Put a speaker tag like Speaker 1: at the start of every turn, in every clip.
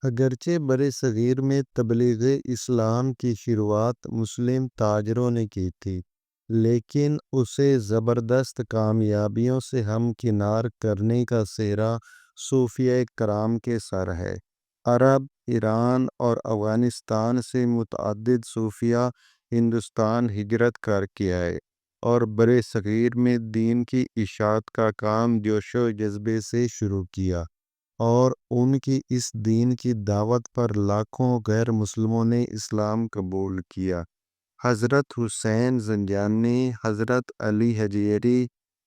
Speaker 1: اگرچہ برصغیر میں تبلیغ اسلام کی شروعات مسلم تاجروں نے کی تھی، لیکن اسے زبردست کامیابیوں سے ہمکنار کرنے کا سہرا صوفیہ کرام کے سر ہے۔ عرب، ایران اور افغانستان سے متعدد صوفیہ ہندوستان ہجرت کر کے آئے اور برصغیر میں دین کی اشاعت کا کام جوش و جذبے سے شروع کیا، اور ان کی اس دین کی دعوت پر لاکھوں غیر مسلموں نے اسلام قبول کیا۔ حضرت حسین زنجانی، حضرت علی حجویری،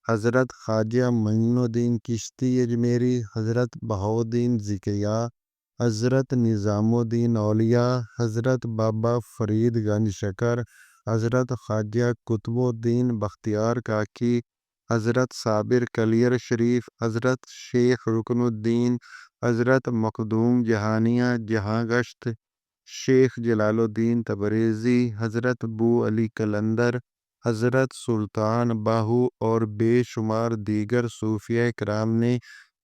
Speaker 1: حضرت خواجہ معین الدین چشتی اجمیری، حضرت بہاؤالدین ذکیہ، حضرت نظام الدین اولیاء، حضرت بابا فرید گنج شکر، حضرت خواجہ قطب الدین بختیار کاکی، حضرت صابر کلیر شریف، حضرت شیخ رکن الدین، حضرت مخدوم جہانیہ جہاں گشت، شیخ جلال الدین تبریزی، حضرت بو علی قلندر، حضرت سلطان باہو اور بے شمار دیگر صوفیہ کرام نے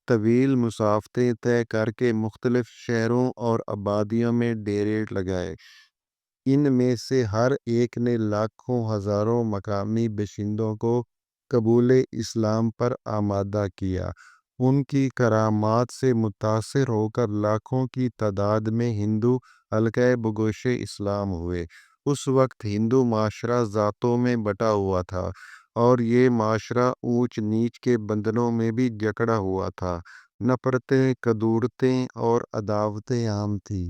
Speaker 1: طویل مسافتیں طے کر کے مختلف شہروں اور آبادیوں میں ڈیرے لگائے۔ ان میں سے ہر ایک نے لاکھوں ہزاروں مقامی باشندوں کو قبول اسلام پر آمادہ کیا۔ ان کی کرامات سے متاثر ہو کر لاکھوں کی تعداد میں ہندو حلقۂ بگوش اسلام ہوئے۔ اس وقت ہندو معاشرہ ذاتوں میں بٹا ہوا تھا، اور یہ معاشرہ اونچ نیچ کے بندھنوں میں بھی جکڑا ہوا تھا۔ نفرتیں، کدورتیں اور عداوتیں عام تھیں۔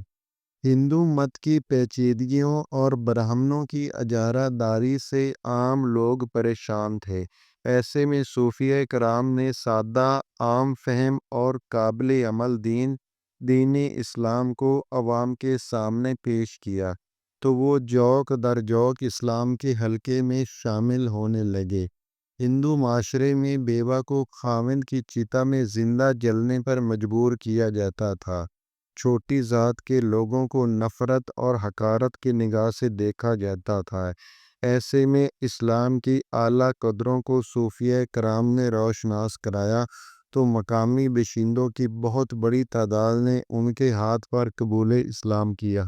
Speaker 1: ہندو مت کی پیچیدگیوں اور برہمنوں کی اجارہ داری سے عام لوگ پریشان تھے۔ ایسے میں صوفیہ کرام نے سادہ، عام فہم اور قابل عمل دین اسلام کو عوام کے سامنے پیش کیا، تو وہ جوک در جوک اسلام کے حلقے میں شامل ہونے لگے۔ ہندو معاشرے میں بیوہ کو خاوند کی چتا میں زندہ جلنے پر مجبور کیا جاتا تھا۔ چھوٹی ذات کے لوگوں کو نفرت اور حقارت کی نگاہ سے دیکھا جاتا تھا۔ ایسے میں اسلام کی اعلیٰ قدروں کو صوفیہ کرام نے روشناس کرایا، تو مقامی باشندوں کی بہت بڑی تعداد نے ان کے ہاتھ پر قبول اسلام کیا۔